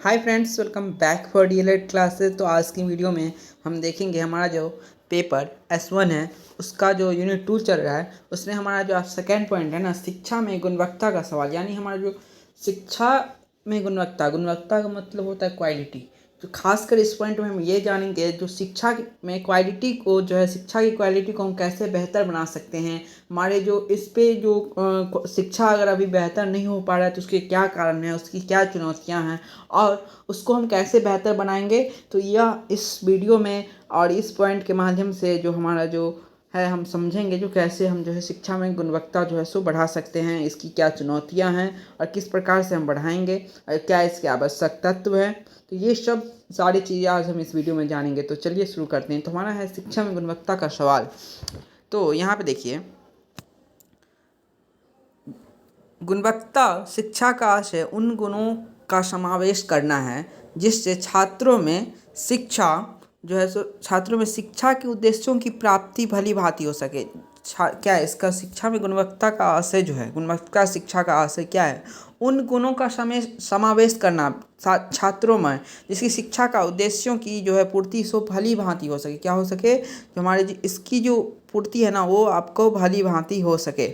Hi friends, welcome back for DElEd classes. तो आज की वीडियो में हम देखेंगे हमारा जो पेपर S1 है उसका जो यूनिट 2 चल रहा है उसमें हमारा जो सेकेंड पॉइंट है ना, शिक्षा में गुणवत्ता का सवाल। यानी हमारा जो शिक्षा में गुणवत्ता का मतलब होता है क्वालिटी। तो खासकर इस पॉइंट में हम ये जानेंगे जो शिक्षा में क्वालिटी को जो है, शिक्षा की क्वालिटी को हम कैसे बेहतर बना सकते हैं। हमारे जो इस पे जो शिक्षा अगर अभी बेहतर नहीं हो पा रहा है तो उसके क्या कारण है, उसकी क्या चुनौतियां हैं और उसको हम कैसे बेहतर बनाएंगे। तो यह इस वीडियो में और इस पॉइंट के माध्यम से जो हमारा जो है हम समझेंगे जो कैसे हम जो है शिक्षा में गुणवत्ता जो है सो बढ़ा सकते हैं, इसकी क्या चुनौतियां हैं और किस प्रकार से हम बढ़ाएंगे और क्या इसके आवश्यक तत्व हैं। तो ये सब सारी चीज़ें आज हम इस वीडियो में जानेंगे। तो चलिए शुरू करते हैं। तो हमारा है शिक्षा में गुणवत्ता का सवाल। तो यहाँ पे देखिए, गुणवत्ता शिक्षा का आशय उन गुणों का समावेश करना है जिससे छात्रों में शिक्षा के उद्देश्यों की प्राप्ति भली भांति हो सके। क्या है इसका शिक्षा में गुणवत्ता का आशय जो है, गुणवत्ता शिक्षा का आशय क्या है? उन गुणों का समावेश करना छात्रों में जिसकी शिक्षा का उद्देश्यों की जो है पूर्ति सो भली भांति हो सके। क्या हो सके? जो हमारे इसकी जो पूर्ति है ना, वो आपको भली भांति हो सके।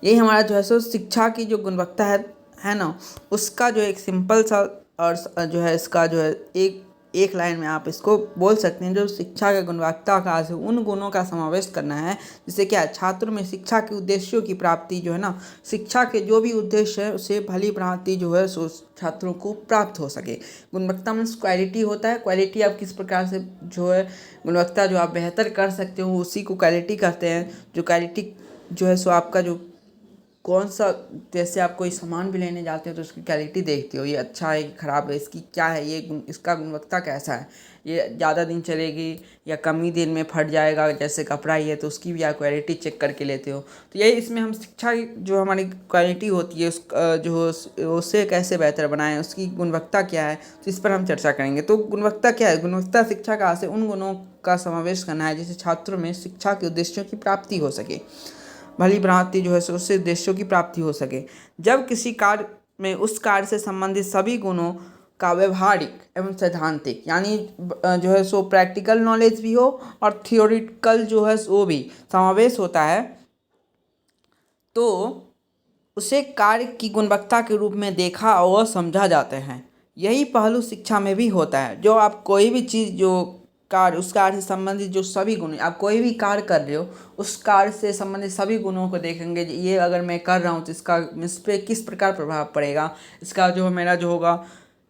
यही हमारा जो है सो शिक्षा की जो गुणवत्ता है ना, उसका जो एक सिंपल सा और जो है इसका जो है एक लाइन में आप इसको बोल सकते हैं। जो शिक्षा की गुणवत्ता का आशय उन गुणों का समावेश करना है जिससे क्या है, छात्रों में शिक्षा के उद्देश्यों की प्राप्ति जो है ना, शिक्षा के जो भी उद्देश्य है उसे भली भांति जो है सो छात्रों को प्राप्त हो सके। गुणवत्ता मीन्स क्वालिटी होता है। क्वालिटी आप किस प्रकार से जो है गुणवत्ता जो आप बेहतर कर सकते हो उसी को क्वालिटी कहते हैं। जो क्वालिटी जो है सो आपका जो कौन सा, जैसे आप कोई सामान भी लेने जाते हो तो उसकी क्वालिटी देखते हो, ये अच्छा है कि ख़राब है, इसकी क्या है, इसका गुणवत्ता कैसा है, ये ज़्यादा दिन चलेगी या कम ही दिन में फट जाएगा। जैसे कपड़ा ही है तो उसकी भी आप क्वालिटी चेक करके लेते हो। तो यही इसमें हम शिक्षा की जो हमारी क्वालिटी होती है उससे कैसे बेहतर बनाएं, उसकी गुणवत्ता क्या है, तो इस पर हम चर्चा करेंगे। तो गुणवत्ता क्या है? गुणवत्ता शिक्षा का आशय उन गुणों का समावेश करना है जिससे छात्रों में शिक्षा के उद्देश्यों की प्राप्ति हो सके, भली भांति जो है उससे उद्देश्यों की प्राप्ति हो सके। जब किसी कार्य में उस कार्य से संबंधित सभी गुणों का व्यवहारिक एवं सैद्धांतिक यानी जो है सो प्रैक्टिकल नॉलेज भी हो और थियोरिटिकल जो है वो भी समावेश होता है तो उसे कार्य की गुणवत्ता के रूप में देखा और समझा जाते हैं। यही पहलू शिक्षा में भी होता है। जो आप कोई भी चीज़ जो कार्य, उस कार्य से संबंधित जो सभी गुण, आप कोई भी कार्य कर रहे हो उस कार्य से संबंधित सभी गुणों को देखेंगे। ये अगर मैं कर रहा हूँ तो इसका इस पर किस प्रकार प्रभाव पड़ेगा, इसका जो मेरा जो होगा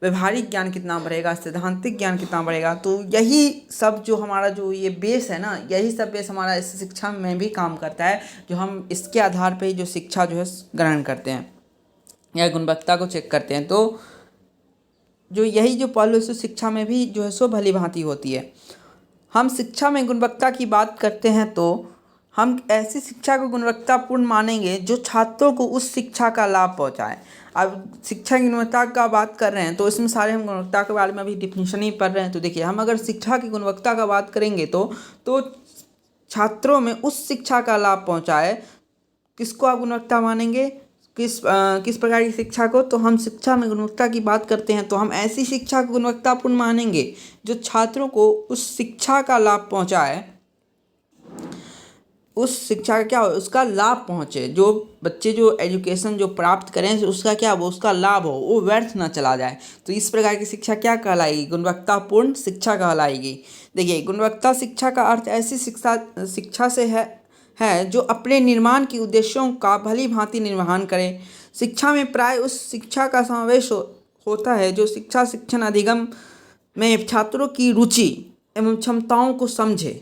व्यवहारिक ज्ञान कितना बढ़ेगा, सैद्धांतिक ज्ञान कितना बढ़ेगा। तो यही सब जो हमारा जो ये बेस है ना, यही सब बेस हमारा इस शिक्षा में भी काम करता है। जो हम इसके आधार पर ही जो शिक्षा जो है ग्रहण करते हैं या गुणवत्ता को चेक करते हैं। तो जो यही जो पहलू है शिक्षा में भी जो है सो भली भांति होती है। हम शिक्षा में गुणवत्ता की बात करते हैं तो हम ऐसी शिक्षा को गुणवत्तापूर्ण मानेंगे जो छात्रों को उस शिक्षा का लाभ पहुंचाए। अब शिक्षा की गुणवत्ता का बात कर रहे हैं तो इसमें सारे हम गुणवत्ता के बारे में अभी डिफिनीशन ही पढ़ रहे हैं। तो देखिए, हम अगर शिक्षा की गुणवत्ता का बात करेंगे तो छात्रों में उस शिक्षा का लाभ पहुंचाए। किसको आप गुणवत्ता मानेंगे? किस प्रकार की शिक्षा को? तो हम शिक्षा में गुणवत्ता की बात करते हैं तो हम ऐसी शिक्षा को गुणवत्तापूर्ण मानेंगे जो छात्रों को उस शिक्षा का लाभ पहुंचाए, उस शिक्षा का क्या हो, उसका लाभ पहुंचे। जो बच्चे जो एजुकेशन जो प्राप्त करें उसका क्या हो, उसका लाभ हो, वो व्यर्थ ना चला जाए। तो इस प्रकार की शिक्षा क्या कहलाएगी? गुणवत्तापूर्ण शिक्षा कहलाएगी। देखिए, गुणवत्ता शिक्षा का अर्थ ऐसी शिक्षा से है जो अपने निर्माण के उद्देश्यों का भली भांति निर्वहन करे। शिक्षा में प्राय उस शिक्षा का समावेश होता है जो शिक्षण अधिगम में छात्रों की रुचि एवं क्षमताओं को समझे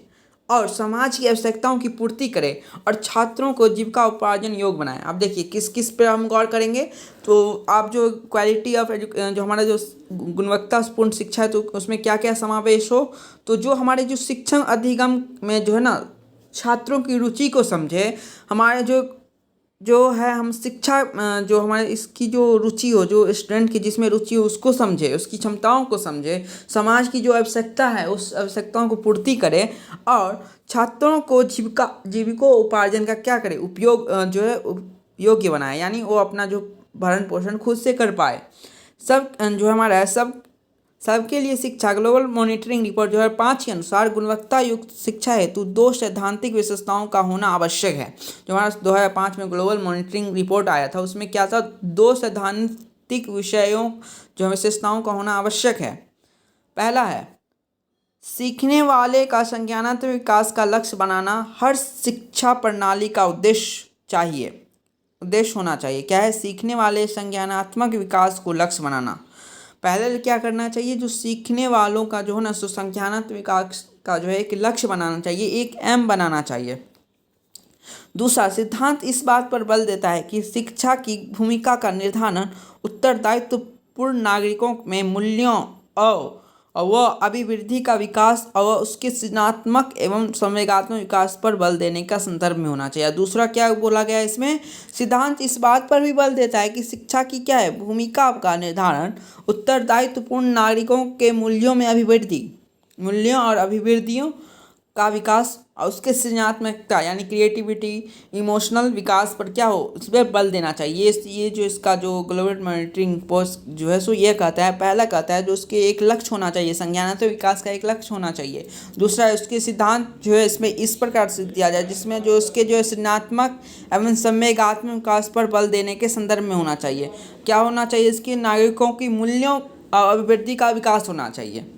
और समाज की आवश्यकताओं की पूर्ति करे और छात्रों को जीविका उपार्जन योग्य बनाए। आप देखिए किस किस पे हम गौर करेंगे। तो आप जो क्वालिटी ऑफ जो हमारा जो गुणवत्तापूर्ण शिक्षा है तो उसमें क्या क्या समावेश हो, तो जो हमारे जो शिक्षण अधिगम में जो है ना छात्रों की रुचि को समझे, हमारे जो है हम शिक्षा जो हमारे इसकी जो रुचि हो, जो स्टूडेंट की जिसमें रुचि हो उसको समझे, उसकी क्षमताओं को समझे, समाज की जो आवश्यकता है उस आवश्यकताओं को पूर्ति करे और छात्रों को जीविकोपार्जन का क्या करे, उपयोग जो है योग्य बनाए। यानी वो अपना जो भरण पोषण खुद से कर पाए। जो हमारा है सबके लिए शिक्षा ग्लोबल मॉनिटरिंग रिपोर्ट 2005 के अनुसार गुणवत्ता युक्त शिक्षा हेतु 2 सैद्धांतिक विशेषताओं का होना आवश्यक है। जो हमारा 2005 में ग्लोबल मॉनिटरिंग रिपोर्ट आया था उसमें क्या था, 2 सैद्धांतिक विषयों जो विशेषताओं का होना आवश्यक है। पहला है सीखने वाले का संज्ञानात्मक विकास का लक्ष्य बनाना हर शिक्षा प्रणाली का उद्देश्य होना चाहिए। क्या है, सीखने वाले संज्ञानात्मक विकास को लक्ष्य बनाना। पहले क्या करना चाहिए, जो सीखने वालों का जो है ना सो संज्ञानात्मक विकास का जो है एक लक्ष्य बनाना चाहिए, एक एम बनाना चाहिए। दूसरा सिद्धांत इस बात पर बल देता है कि शिक्षा की भूमिका का निर्धारण उत्तरदायित्वपूर्ण नागरिकों में मूल्यों और व अभिवृद्धि का विकास और उसके सृजनात्मक एवं संवेगात्मक विकास पर बल देने का संदर्भ में होना चाहिए। दूसरा क्या बोला गया इसमें, सिद्धांत इस बात पर भी बल देता है कि शिक्षा की क्या है, भूमिका का निर्धारण उत्तरदायित्वपूर्ण नागरिकों के मूल्यों और अभिवृद्धियों का विकास और उसके सृजनात्मकता यानी क्रिएटिविटी इमोशनल विकास पर क्या हो, उस पर बल देना चाहिए। ये जो इसका जो ग्लोबल मॉनिटरिंग पोस्ट जो है सो ये कहता है, पहला कहता है जो उसके एक लक्ष्य होना चाहिए, संज्ञानात्मक विकास का एक लक्ष्य होना चाहिए। दूसरा उसके सिद्धांत जो है इसमें इस प्रकार से दिया जाए जिसमें जो उसके जो सृजनात्मक एवं संवेगात्मक विकास पर बल देने के संदर्भ में होना चाहिए। क्या होना चाहिए, इसके नागरिकों की मूल्यों और अभिवृद्धि का विकास होना चाहिए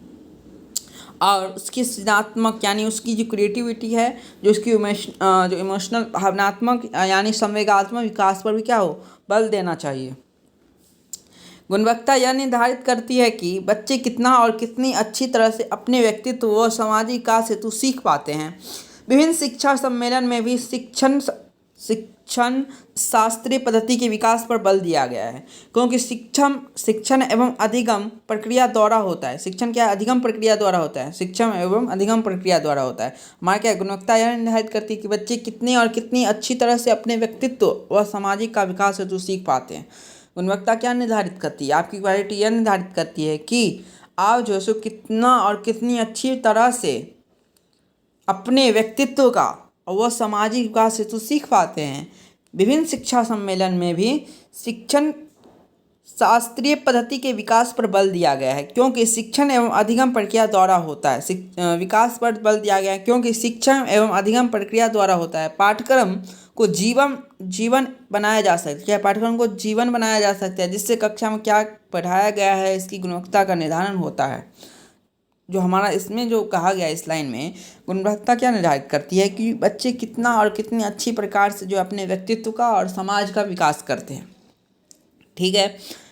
और उसकी सृजनात्मक यानी उसकी जो क्रिएटिविटी है, जो उसकी जो इमोशनल भावनात्मक यानी संवेगात्मक विकास पर भी क्या हो, बल देना चाहिए। गुणवत्ता यह निर्धारित करती है कि बच्चे कितना और कितनी अच्छी तरह से अपने व्यक्तित्व व सामाजिक विकास हेतु सीख पाते हैं। विभिन्न शिक्षा सम्मेलन में भी शिक्षण शास्त्रीय पद्धति के विकास पर बल दिया गया है, क्योंकि शिक्षण एवं अधिगम प्रक्रिया द्वारा होता है। शिक्षण क्या अधिगम प्रक्रिया द्वारा होता है, शिक्षण एवं अधिगम प्रक्रिया द्वारा होता है। हमारा क्या गुणवत्ता यह निर्धारित करती है कि बच्चे कितने और कितनी अच्छी तरह से अपने व्यक्तित्व व सामाजिक का विकास हेतु सीख पाते हैं। गुणवत्ता क्या निर्धारित करती है, आपकी क्वालिटी यह निर्धारित करती है कि आप जो है सो कितना और कितनी अच्छी तरह से अपने व्यक्तित्व का और वह सामाजिक विकास हेतु सीख पाते हैं। विभिन्न शिक्षा सम्मेलन में भी शिक्षण शास्त्रीय पद्धति के विकास पर बल दिया गया है, क्योंकि शिक्षण एवं अधिगम प्रक्रिया द्वारा होता है। विकास पर बल दिया गया है क्योंकि शिक्षण एवं अधिगम प्रक्रिया द्वारा होता है। पाठ्यक्रम को जीवन बनाया जा सकता है, पाठ्यक्रम को जीवन बनाया जा सकता है, जिससे कक्षा में क्या पढ़ाया गया है इसकी गुणवत्ता का निर्धारण होता है। जो हमारा इसमें जो कहा गया इस लाइन में, गुणवत्ता क्या निर्धारित करती है कि बच्चे कितना और कितनी अच्छी प्रकार से जो अपने व्यक्तित्व का और समाज का विकास करते हैं। ठीक है,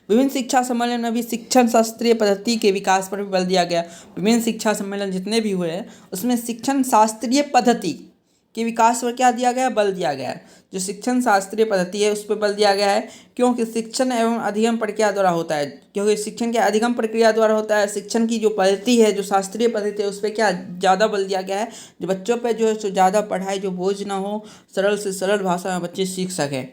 विभिन्न शिक्षा सम्मेलन में भी शिक्षण शास्त्रीय पद्धति के विकास पर भी बल दिया गया। विभिन्न शिक्षा सम्मेलन जितने भी हुए हैं उसमें शिक्षण शास्त्रीय पद्धति के विकास पर क्या दिया गया, बल दिया गया है। जो शिक्षण शास्त्रीय पद्धति है उस पर बल दिया गया है, क्योंकि शिक्षण एवं अधिगम प्रक्रिया द्वारा होता है। क्योंकि शिक्षण के अधिगम प्रक्रिया द्वारा होता है, शिक्षण की जो पद्धति है, जो शास्त्रीय पद्धति है, उस पर क्या ज़्यादा बल दिया गया है, जो बच्चों पे जो है सो ज़्यादा पढ़ाई जो बोझ ना हो, सरल से सरल भाषा में बच्चे सीख सकें।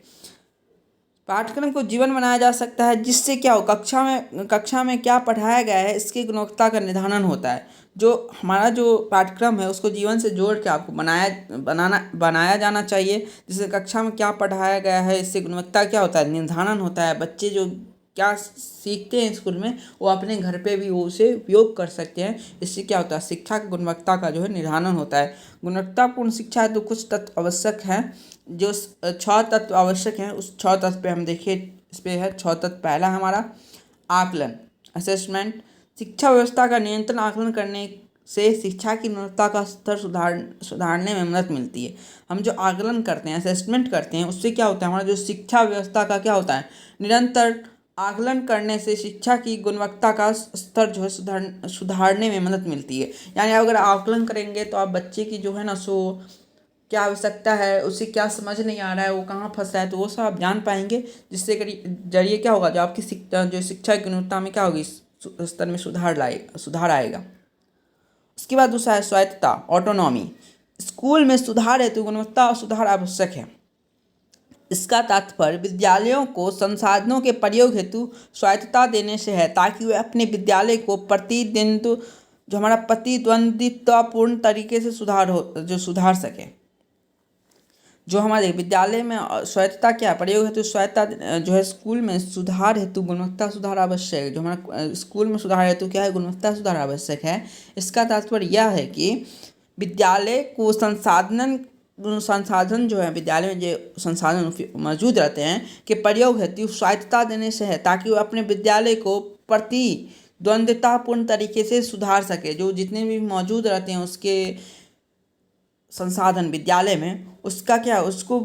पाठ्यक्रम को जीवन बनाया जा सकता है, जिससे क्या हो, कक्षा में क्या पढ़ाया गया है इसकी गुणवत्ता का निर्धारण होता है। जो हमारा जो पाठ्यक्रम है उसको जीवन से जोड़ के आपको बनाया जाना चाहिए, जिससे कक्षा में क्या पढ़ाया गया है इससे गुणवत्ता क्या होता है, निर्धारण होता है। बच्चे जो क्या सीखते हैं स्कूल में वो अपने घर पे भी वो उसे उपयोग कर सकते हैं। इससे क्या होता है, शिक्षा की गुणवत्ता का जो है निर्धारण होता है। गुणवत्तापूर्ण शिक्षा है तो कुछ तत्व आवश्यक हैं, जो 6 तत्व आवश्यक हैं। उस 6 तत्व पे हम देखिए, इस पे है 6 तत्व। पहला हमारा आकलन असेसमेंट, शिक्षा व्यवस्था का नियंत्रण आकलन करने से शिक्षा की गुणवत्ता का स्तर सुधारने में मदद मिलती है। हम जो आकलन करते हैं, असेसमेंट करते हैं, उससे क्या होता है, हमारा जो शिक्षा व्यवस्था का क्या होता है, निरंतर आकलन करने से शिक्षा की गुणवत्ता का स्तर जो है सुधारने में मदद मिलती है। यानी अगर आकलन करेंगे तो आप बच्चे की जो है ना सो क्या आवश्यकता है, उसे क्या समझ नहीं आ रहा है, वो कहाँ फंसा है, तो वो सब आप जान पाएंगे, जिससे जरिए क्या होगा, जो आपकी शिक्षा की गुणवत्ता में क्या होगी, स्तर में सुधार आएगा। उसके बाद दूसरा है स्वायत्तता, ऑटोनॉमी। स्कूल में सुधार हेतु गुणवत्ता और सुधार आवश्यक है। इसका तात्पर्य विद्यालयों को संसाधनों के प्रयोग हेतु स्वायत्तता देने से है, ताकि वे अपने विद्यालय को प्रतिद्वंद्वितापूर्ण तरीके से सुधार सकें। जो हमारे विद्यालय में स्वायत्तता क्या प्रयोग हेतु स्वायत्तता जो है स्कूल में सुधार हेतु गुणवत्ता सुधार आवश्यक है। जो हमारा स्कूल में सुधार हेतु क्या है, गुणवत्ता सुधार आवश्यक है। इसका तात्पर्य यह है कि विद्यालय को संसाधन जो है विद्यालय में जो संसाधन मौजूद रहते हैं कि प्रयोग हेतु स्वायत्तता देने से है, ताकि वो अपने विद्यालय को प्रतिद्वंद्वितापूर्ण तरीके से सुधार सके। जो जितने भी मौजूद रहते हैं उसके संसाधन विद्यालय में, उसका क्या उसको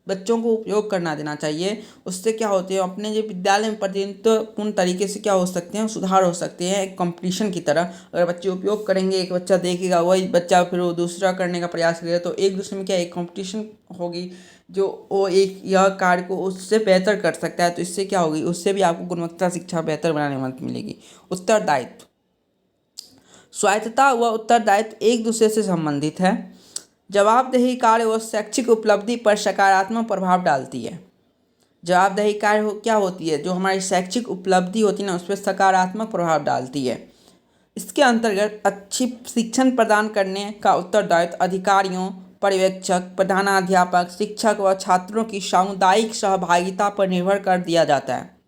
बच्चों को उपयोग करना देना चाहिए। उससे क्या होते हैं, अपने जो विद्यालय में प्रतिनिधित्वपूर्ण तरीके से क्या हो सकते हैं, सुधार हो सकते हैं। एक कंपटीशन की तरह अगर बच्चे उपयोग करेंगे, एक बच्चा देखेगा, वही बच्चा फिर वो दूसरा करने का प्रयास करेगा, तो एक दूसरे में क्या एक कंपटीशन होगी, जो वो एक यह कार्य को उससे बेहतर कर सकता है। तो इससे क्या होगी, उससे भी आपको गुणवत्ता शिक्षा बेहतर बनाने में मदद मिलेगी। उत्तरदायित्व, स्वायत्तता व उत्तरदायित्व एक दूसरे से संबंधित है। जवाबदेही कार्य व शैक्षिक उपलब्धि पर सकारात्मक प्रभाव डालती है। जवाबदेही कार्य क्या होती है, जो हमारी शैक्षिक उपलब्धि होती है ना, उस पर सकारात्मक प्रभाव डालती है। इसके अंतर्गत अच्छी शिक्षण प्रदान करने का उत्तरदायित्व अधिकारियों, पर्यवेक्षक, प्रधानाध्यापक, शिक्षक व छात्रों की सामुदायिक सहभागिता पर निर्भर कर दिया जाता है।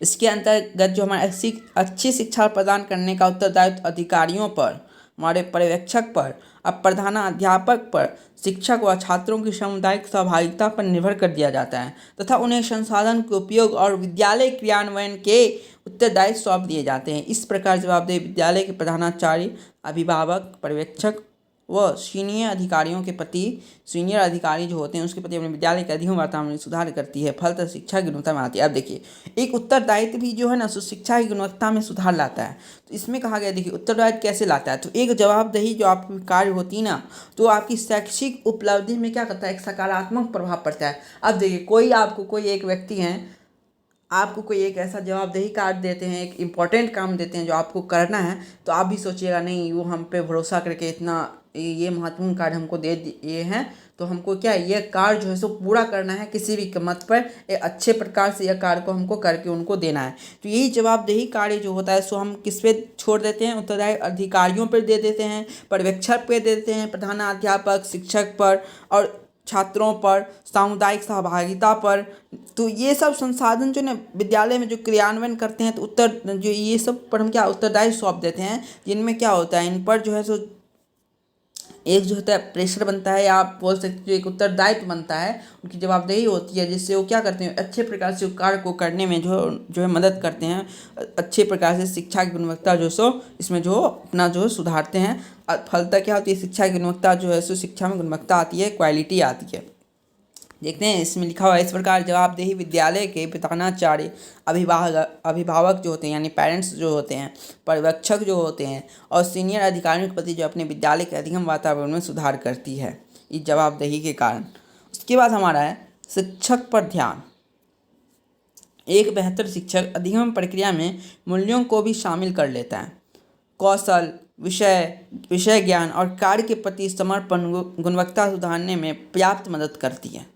इसके अंतर्गत जो हमारे अच्छी शिक्षा प्रदान करने का उत्तरदायित्व अधिकारियों पर, हमारे पर्यवेक्षक पर, अब प्रधानाध्यापक पर, शिक्षक व छात्रों की सामुदायिक सहभागिता पर निर्भर कर दिया जाता है तथा उन्हें संसाधन के उपयोग और विद्यालय क्रियान्वयन के उत्तरदायित्व सौंप दिए जाते हैं। इस प्रकार जवाबदेही विद्यालय के प्रधानाचार्य, अभिभावक, पर्यवेक्षक व सीनियर अधिकारियों के प्रति, सीनियर अधिकारी जो होते हैं उसके प्रति अपने विद्यालय के अधिगम वातावरण में सुधार करती है, फलतः शिक्षा की गुणवत्ता में आती है। अब देखिए, एक उत्तरदायित्व भी जो है ना सो शिक्षा की गुणवत्ता में सुधार लाता है। तो इसमें कहा गया, देखिए उत्तरदायित्व कैसे लाता है, तो एक जवाबदेही जो आपकी कार्य होती है ना, तो आपकी शैक्षिक उपलब्धि में क्या करता है, एक सकारात्मक प्रभाव पड़ता है। अब देखिए, कोई एक व्यक्ति हैं, आपको कोई एक ऐसा जवाबदेही कार्य देते हैं, एक इम्पॉर्टेंट काम देते हैं जो आपको करना है, तो आप भी सोचिएगा नहीं, वो हम पे भरोसा करके इतना ये महत्वपूर्ण कार्य हमको दे दिए हैं, तो हमको क्या ये कार्य जो है सो पूरा करना है, किसी भी कीमत पर एक अच्छे प्रकार से यह कार्य को हमको करके उनको देना है। तो यही जवाबदेही कार्य जो होता है सो हम किस पे छोड़ देते हैं, उत्तरदायी अधिकारियों पर दे देते हैं, पर्यवेक्षक पे दे देते हैं, प्रधानाध्यापक, शिक्षक पर और छात्रों पर, सामुदायिक सहभागिता पर। तो ये सब संसाधन जो ना विद्यालय में जो क्रियान्वयन करते हैं, तो जो ये सब पर हम क्या उत्तरदायित्व सौंप देते हैं, जिनमें क्या होता है, इन पर जो है सो एक जो होता है प्रेशर बनता है, या आप बोल सकते हो एक उत्तरदायित्व बनता है, उनकी जवाबदेही होती है, जिससे वो क्या करते हैं, अच्छे प्रकार से कार्य को करने में जो है मदद करते हैं, अच्छे प्रकार से शिक्षा की गुणवत्ता जो सो इसमें जो अपना जो सुधारते हैं। फलतः क्या होती है, शिक्षा की गुणवत्ता जो है सो शिक्षा में गुणवत्ता आती है, क्वालिटी आती है। देखते हैं इसमें लिखा हुआ है इस प्रकार, जवाबदेही विद्यालय के प्रधानाचार्य, अभिभावक जो होते हैं यानी पेरेंट्स जो होते हैं, पर्यवेक्षक जो होते हैं और सीनियर अधिकारियों के प्रति जो अपने विद्यालय के अधिगम वातावरण में सुधार करती है इस जवाबदेही के कारण। उसके बाद हमारा है शिक्षक पर ध्यान। एक बेहतर शिक्षक अधिगम प्रक्रिया में मूल्यों को भी शामिल कर लेता है। कौशल, विषय ज्ञान और कार्य के प्रति समर्पण गुणवत्ता सुधारने में पर्याप्त मदद करती है।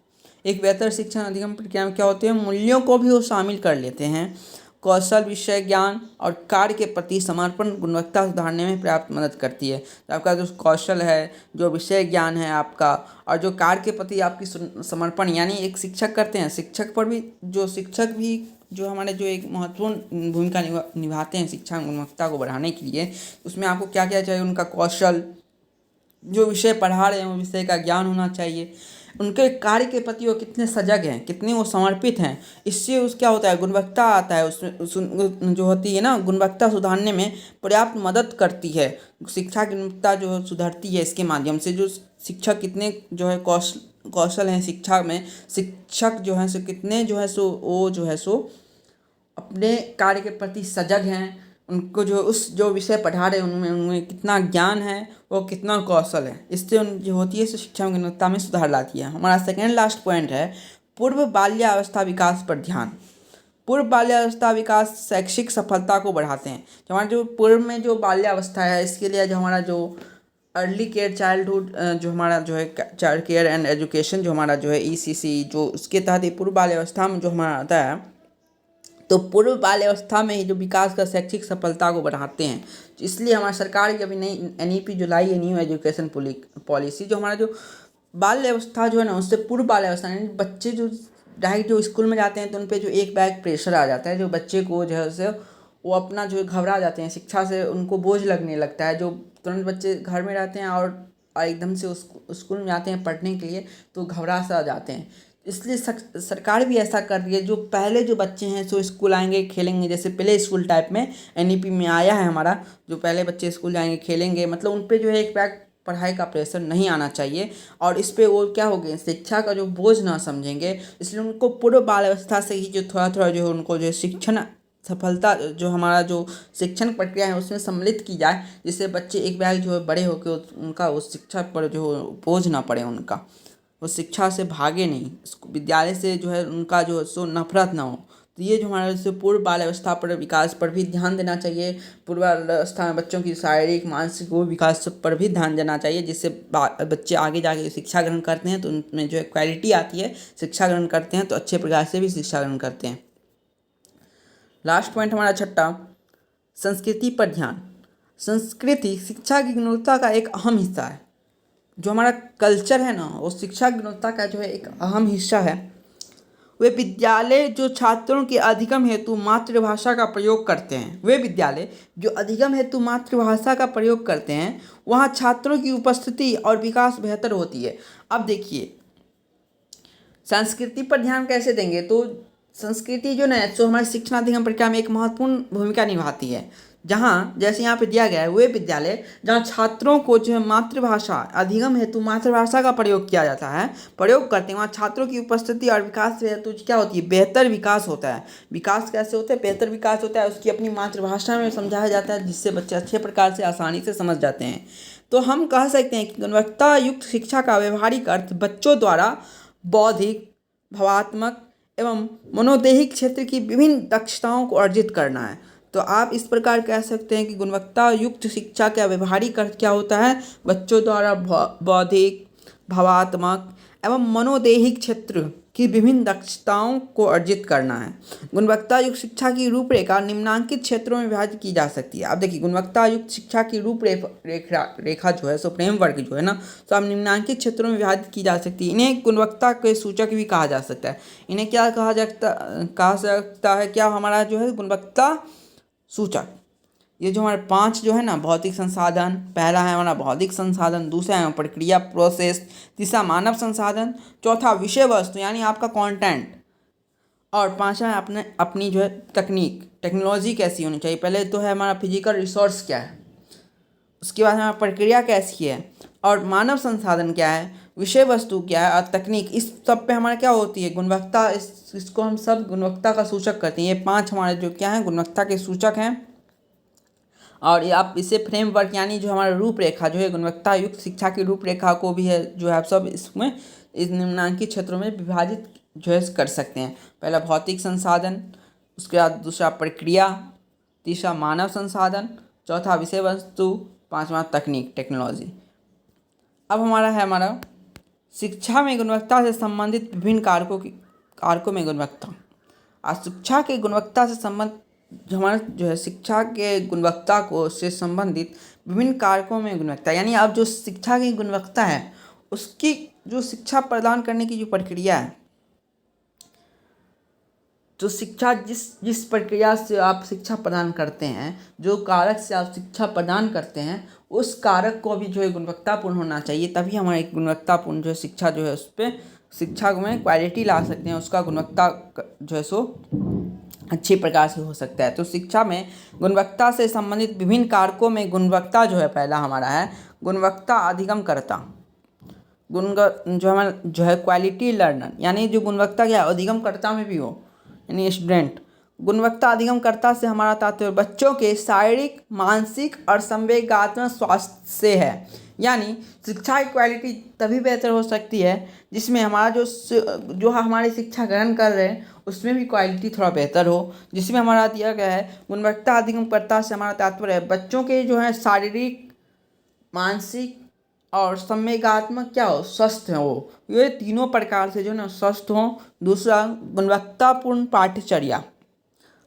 एक बेहतर शिक्षण अधिगम प्रक्रिया में क्या होते हैं, मूल्यों को भी वो शामिल कर लेते हैं। कौशल, विषय ज्ञान और कार्य के प्रति समर्पण गुणवत्ता सुधारने में पर्याप्त मदद करती है। तो आपका जो कौशल है, जो विषय ज्ञान है आपका, और जो कार्य के प्रति आपकी समर्पण, यानी एक शिक्षक करते हैं, शिक्षक पर भी शिक्षक भी जो हमारे जो एक महत्वपूर्ण भूमिका निभाते हैं शिक्षा गुणवत्ता को बढ़ाने के लिए, उसमें आपको क्या क्या चाहिए, उनका कौशल, जो विषय पढ़ा रहे हैं वो विषय का ज्ञान होना चाहिए, उनके कार्य के प्रति वो कितने सजग हैं, कितने वो समर्पित हैं। इससे उस क्या होता है, गुणवत्ता आता है उसमें जो होती है ना, गुणवत्ता सुधारने में पर्याप्त मदद करती है। शिक्षा की गुणवत्ता जो सुधरती है इसके माध्यम से। जो शिक्षक कितने जो है कौशल हैं शिक्षा में, शिक्षक जो है सो कितने जो है सो वो जो है सो अपने कार्य के प्रति सजग हैं, उनको जो विषय पढ़ा रहे हैं उनमें कितना ज्ञान है, वो कितना कौशल है। इससे जो होती है शिक्षा की गुणवत्ता में सुधार लाती है। हमारा सेकेंड लास्ट पॉइंट है पूर्व बाल्यावस्था विकास पर ध्यान। पूर्व बाल्यावस्था विकास शैक्षिक सफलता को बढ़ाते हैं। जो हमारा जो पूर्व में जो बाल्यावस्था है, इसके लिए जो हमारा जो अर्ली केयर चाइल्डहुड जो हमारा जो है चाइल्ड केयर एंड एजुकेशन जो हमारा जो है ECC, जो उसके तहत पूर्व बाल्यावस्था में जो हमारा आता है, तो पूर्व बाल्यावस्था में ही जो विकास का शैक्षिक सफलता को बढ़ाते हैं। इसलिए हमारी सरकार की अभी नई NEP जो लाई है, न्यू एजुकेशन पॉलिसी, जो हमारा जो बाल अवस्था जो है ना, उससे पूर्व बाल अवस्था यानी बच्चे जो डायरेक्ट जो स्कूल में जाते हैं तो उन पे जो एक बैग प्रेशर आ जाता है, जो बच्चे को जो है उसे वो अपना जो है घबरा जाते हैं, शिक्षा से उनको बोझ लगने लगता है। जो तुरंत बच्चे घर में रहते हैं और एकदम से उस स्कूल में जाते हैं पढ़ने के लिए तो घबरा सा जाते हैं। इसलिए सरकार भी ऐसा कर रही है, जो पहले जो बच्चे हैं सो स्कूल आएंगे खेलेंगे, जैसे प्ले स्कूल टाइप में एनईपी में आया है हमारा, जो पहले बच्चे स्कूल जाएंगे खेलेंगे, मतलब उन पे जो है एक बैग पढ़ाई का प्रेशर नहीं आना चाहिए। और इस पे वो क्या हो गए, शिक्षा का जो बोझ ना समझेंगे, इसलिए उनको पूर्व बाल अवस्था से ही जो थोड़ा थोड़ा जो है उनको जो शिक्षण सफलता जो हमारा जो शिक्षण प्रक्रिया है उसमें सम्मिलित की जाए, जिससे बच्चे एक बैग जो है बड़े होकर उनका उस शिक्षा पर जो बोझ ना पड़े, उनका वो शिक्षा से भागे नहीं, विद्यालय से जो है उनका जो सो नफरत ना हो। तो ये जो हमारे से पूर्व बाल अवस्था पर विकास पर भी ध्यान देना चाहिए। पूर्व बाल अवस्था में बच्चों की शारीरिक मानसिक वो विकास पर भी ध्यान देना चाहिए, जिससे बच्चे आगे जाके शिक्षा ग्रहण करते हैं तो उनमें जो है क्वालिटी आती है, शिक्षा ग्रहण करते हैं तो अच्छे प्रकार से भी शिक्षा ग्रहण करते हैं। लास्ट पॉइंट हमारा छठा, संस्कृति पर ध्यान। संस्कृति शिक्षा की गुणवत्ता का एक अहम हिस्सा है। जो हमारा कल्चर है ना, वो शिक्षा की गुणवत्ता का जो है एक अहम हिस्सा है। वे विद्यालय जो छात्रों के अधिगम हेतु मातृभाषा का प्रयोग करते हैं, वे विद्यालय जो अधिगम हेतु मातृभाषा का प्रयोग करते हैं, वहाँ छात्रों की उपस्थिति और विकास बेहतर होती है। अब देखिए संस्कृति पर ध्यान कैसे देंगे, तो संस्कृति जो ना तो हमारी शिक्षा अधिगम प्रक्रिया में एक महत्वपूर्ण भूमिका निभाती है। जहाँ जैसे यहाँ पे दिया गया है, वे विद्यालय जहाँ छात्रों को जो है मातृभाषा अधिगम हेतु मातृभाषा का प्रयोग किया जाता है, प्रयोग करते हैं, वहाँ छात्रों की उपस्थिति और विकास हेतु क्या होती है, बेहतर विकास होता है। विकास कैसे होता है, बेहतर विकास होता है, उसकी अपनी मातृभाषा में समझाया जाता है, जिससे बच्चे अच्छे प्रकार से आसानी से समझ जाते हैं। तो हम कह सकते हैं कि गुणवत्ता युक्त शिक्षा का व्यवहारिक अर्थ बच्चों द्वारा बौद्धिक, भावात्मक एवं मनोदैहिक क्षेत्र की विभिन्न दक्षताओं को अर्जित करना है। तो आप इस प्रकार कह सकते हैं कि गुणवत्ता युक्त शिक्षा का व्यवहारिक अर्थ क्या होता है, बच्चों द्वारा बौद्धिक, भावात्मक एवं मनोदैहिक क्षेत्र की विभिन्न दक्षताओं को अर्जित करना है। गुणवत्ता युक्त शिक्षा की रूपरेखा निम्नांकित क्षेत्रों में विभाजित की जा सकती है। अब देखिए गुणवत्ता युक्त शिक्षा की रूपरेखा जो है सो फ्रेमवर्क जो है ना, तो अब निम्नांकित क्षेत्रों में विभाजित की जा सकती है। इन्हें गुणवत्ता के सूचक भी कहा जा सकता है। इन्हें क्या कहा सकता है, क्या हमारा जो है गुणवत्ता सूचक। ये जो हमारे 5 जो है ना, भौतिक संसाधन, पहला है हमारा भौतिक संसाधन, दूसरा है प्रक्रिया प्रोसेस, तीसरा मानव संसाधन, चौथा विषय वस्तु यानी आपका कंटेंट, और पांचवा है अपनी जो है तकनीक, टेक्नोलॉजी कैसी होनी चाहिए। पहले तो है हमारा फिजिकल रिसोर्स क्या है, उसके बाद हमारा प्रक्रिया कैसी है, और मानव संसाधन क्या है, विषय वस्तु क्या है और तकनीक। इस सब पे हमारा क्या होती है गुणवत्ता, इसको हम सब गुणवत्ता का सूचक करते हैं। ये 5 हमारे जो क्या हैं गुणवत्ता के सूचक हैं। और ये आप इसे फ्रेमवर्क यानी जो हमारा रूपरेखा जो है गुणवत्ता युक्त शिक्षा की रूपरेखा को भी है जो है आप सब इसमें इस निम्नांकित क्षेत्रों में विभाजित जो है कर सकते हैं। पहला भौतिक संसाधन, उसके बाद दूसरा प्रक्रिया, तीसरा मानव संसाधन, चौथा विषय वस्तु, पांचवा तकनीक टेक्नोलॉजी। अब हमारा शिक्षा में गुणवत्ता से संबंधित विभिन्न कारकों में गुणवत्ता। आज शिक्षा के गुणवत्ता से संबंध जो हमारा जो है शिक्षा के गुणवत्ता को से संबंधित विभिन्न कारकों में गुणवत्ता, यानी अब जो शिक्षा की गुणवत्ता है उसकी जो शिक्षा प्रदान करने की जो प्रक्रिया है, जो शिक्षा जिस प्रक्रिया से आप शिक्षा प्रदान करते हैं, जो कारक से आप शिक्षा प्रदान करते हैं, उस कारक को भी जो है गुणवत्तापूर्ण होना चाहिए। तभी हमारी गुणवत्तापूर्ण जो है शिक्षा जो है उस पर शिक्षा में क्वालिटी ला सकते हैं, उसका गुणवत्ता जो है सो अच्छी प्रकार से हो सकता है। तो शिक्षा में गुणवत्ता से संबंधित विभिन्न कारकों में गुणवत्ता जो है पहला हमारा है गुणवत्ता अधिगमकर्ता। जो हमारा जो है क्वालिटी लर्नर, यानी जो गुणवत्ता क्या अधिगमकर्ता में भी हो, यानी स्टूडेंट। गुणवत्ता अधिगमकर्ता से हमारा तात्पर्य बच्चों के शारीरिक, मानसिक और संवेगात्मक स्वास्थ्य से है। यानी शिक्षा की क्वालिटी तभी बेहतर हो सकती है जिसमें हमारा जो हमारी शिक्षा ग्रहण कर रहे हैं उसमें भी क्वालिटी थोड़ा बेहतर हो। जिसमें हमारा दिया गया है गुणवत्ता अधिगमकर्ता से हमारा तात्पर्य है बच्चों के जो है शारीरिक, मानसिक और संवेगात्मक क्या हो, स्वस्थ हो, ये तीनों प्रकार से जो है ना स्वस्थ हो। दूसरा गुणवत्तापूर्ण पाठ्यचर्या,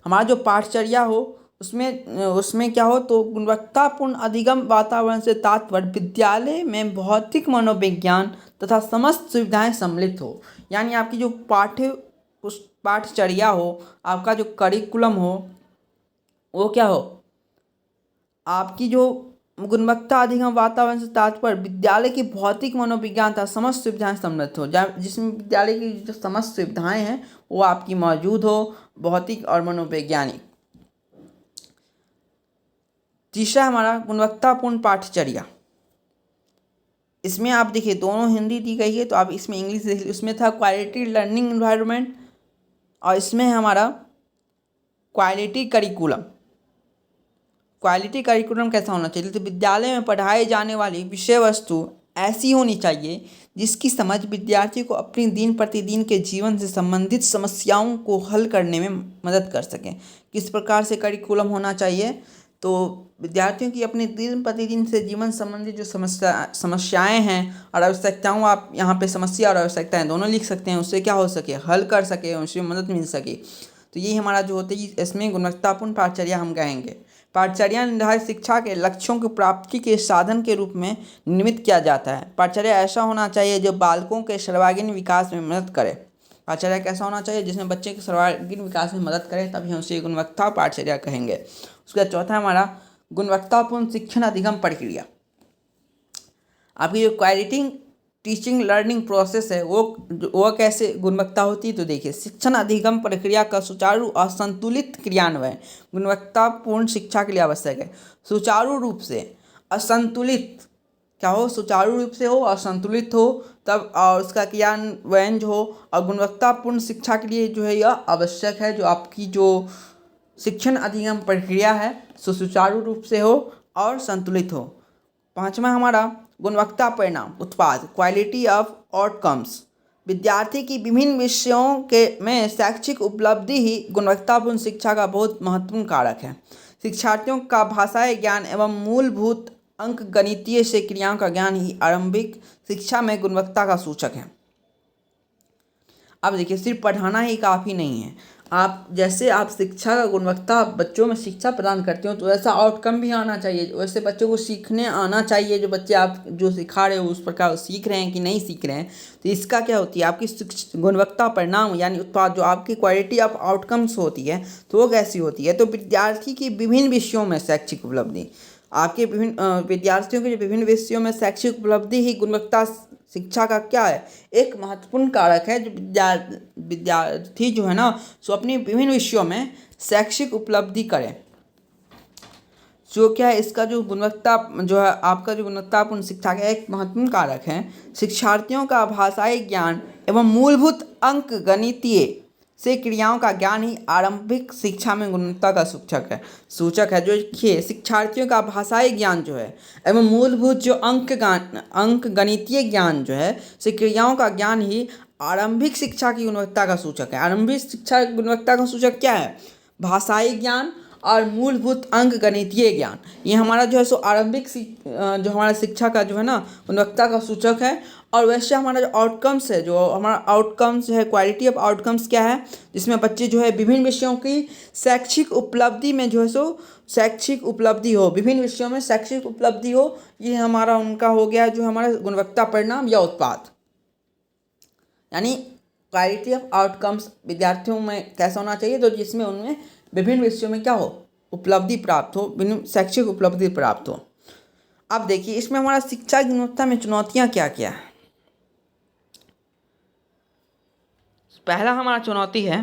हमारा जो पाठ्यचर्या हो उसमें उसमें क्या हो तो गुणवत्तापूर्ण अधिगम वातावरण से तात्पर्य विद्यालय में भौतिक मनोविज्ञान तथा समस्त सुविधाएं सम्मिलित हो। यानी आपकी जो पाठचर्या हो, आपका जो करिकुलम हो, वो क्या हो, आपकी जो गुणवत्ता अधिगम वातावरण से तात्पर्य विद्यालय की भौतिक मनोविज्ञान तथा समस्त सुविधाएं सम्मिलित हो, जिसमें विद्यालय की जो समस्त सुविधाएं हैं वो आपकी मौजूद हो, भौतिक और मनोवैज्ञानिक। तीसरा हमारा गुणवत्तापूर्ण पाठचर्या। इसमें आप देखिए दोनों हिंदी दी गई है, तो आप इसमें इंग्लिश देख लीजिए। उसमें था क्वालिटी लर्निंग इन्वायरमेंट और इसमें है हमारा क्वालिटी करिकुलम। क्वालिटी करिकुलम कैसा होना चाहिए, तो विद्यालय में पढ़ाए जाने वाली विषय वस्तु ऐसी होनी चाहिए जिसकी समझ विद्यार्थी को अपनी दिन प्रतिदिन के जीवन से संबंधित समस्याओं को हल करने में मदद कर सकें। किस प्रकार से करिकुलम होना चाहिए, तो विद्यार्थियों की अपने दिन प्रतिदिन से जीवन संबंधित जो समस्याएं हैं और आवश्यकताओं, आप यहाँ पे समस्या और आवश्यकताएं दोनों लिख सकते हैं, उससे क्या हो सके, हल कर सके, उससे मदद मिल सके। तो यही हमारा जो होता है, इसमें गुणवत्तापूर्ण पाठचर्या हम कहेंगे। पाठचर्या निर्धारित शिक्षा के लक्ष्यों की प्राप्ति के साधन के रूप में निर्मित किया जाता है। पाठचर्या ऐसा होना चाहिए जो बालकों के सर्वांगीण विकास में मदद करे। पाठचर्या कैसा होना चाहिए, जिसमें बच्चे के सर्वांगीण विकास में मदद करे, तभी हम उसे गुणवत्ता पाठचर्या कहेंगे। उसका चौथा हमारा गुणवत्तापूर्ण शिक्षण अधिगम प्रक्रिया। आपकी जो क्वालिटी टीचिंग लर्निंग प्रोसेस है वो कैसे गुणवत्ता होती है, तो देखिए शिक्षण अधिगम प्रक्रिया का सुचारू और संतुलित क्रियान्वयन गुणवत्तापूर्ण शिक्षा के लिए आवश्यक है। सुचारू रूप से असंतुलित क्या हो, सुचारू रूप से हो और संतुलित हो तब, और उसका क्रियान्वयन जो हो और गुणवत्तापूर्ण शिक्षा के लिए जो है यह आवश्यक है। जो आपकी जो शिक्षण अधिगम प्रक्रिया है सुचारू रूप से हो और संतुलित हो। पांचवा हमारा गुणवत्ता परिणाम उत्पाद क्वालिटी ऑफ आउटकम्स। विद्यार्थी की विभिन्न विषयों के में शैक्षिक उपलब्धि ही गुणवत्तापूर्ण शिक्षा का बहुत महत्वपूर्ण कारक है। शिक्षार्थियों का भाषाई ज्ञान एवं मूलभूत अंक गणितीय से क्रियाओं का ज्ञान ही आरंभिक शिक्षा में गुणवत्ता का सूचक है। अब देखिए सिर्फ पढ़ाना ही काफ़ी नहीं है, आप जैसे आप शिक्षा का गुणवत्ता बच्चों में शिक्षा प्रदान करते हो तो वैसा आउटकम भी आना चाहिए, वैसे बच्चों को सीखने आना चाहिए। जो बच्चे आप जो सिखा रहे हो उस प्रकार सीख रहे हैं कि नहीं सीख रहे हैं, तो इसका क्या होती है आपकी गुणवत्ता परिणाम यानी उत्पाद, जो आपकी क्वालिटी ऑफ आउटकम्स होती है तो वो कैसी होती है। तो विद्यार्थी की विभिन्न विषयों में शैक्षिक उपलब्धि, आपके विभिन्न विद्यार्थियों के जो विभिन्न विषयों में शैक्षिक उपलब्धि ही गुणवत्ता शिक्षा का क्या है, एक महत्वपूर्ण कारक है। जो विद्यार्थी जो है ना सो अपनी विभिन्न विषयों में शैक्षिक उपलब्धि करें, जो क्या है इसका जो गुणवत्ता जो है आपका जो गुणवत्तापूर्ण शिक्षा का एक महत्वपूर्ण कारक है। शिक्षार्थियों का भाषाई ज्ञान एवं मूलभूत अंक गणितीय से क्रियाओं का ज्ञान ही आरंभिक शिक्षा में गुणवत्ता का सूचक है। जो देखिए शिक्षार्थियों का भाषाई ज्ञान जो है एवं मूलभूत जो अंक गणितीय ज्ञान जो है से क्रियाओं का ज्ञान ही आरंभिक शिक्षा की गुणवत्ता का सूचक है। आरंभिक शिक्षा की गुणवत्ता का सूचक क्या है, भाषाई ज्ञान और मूलभूत अंक गणितीय ज्ञान। ये हमारा जो है सो आरंभिक जो हमारा शिक्षा का जो है ना गुणवत्ता का सूचक है। और वैसे हमारा जो आउटकम्स है, जो हमारा आउटकम्स जो है क्वालिटी ऑफ आउटकम्स क्या है, जिसमें बच्चे जो है विभिन्न विषयों की शैक्षिक उपलब्धि में जो है सो शैक्षिक उपलब्धि हो, विभिन्न विषयों में शैक्षिक उपलब्धि हो, ये हमारा उनका हो गया जो हमारा गुणवत्ता परिणाम या उत्पाद। यानी क्वालिटी ऑफ आउटकम्स विद्यार्थियों में कैसा होना चाहिए, तो जिसमें उनमें विभिन्न विषयों में क्या हो, उपलब्धि प्राप्त हो, विभिन्न शैक्षिक उपलब्धि प्राप्त हो। अब देखिए इसमें हमारा शिक्षा की गुणवत्ता में चुनौतियाँ क्या क्या है। पहला हमारा चुनौती है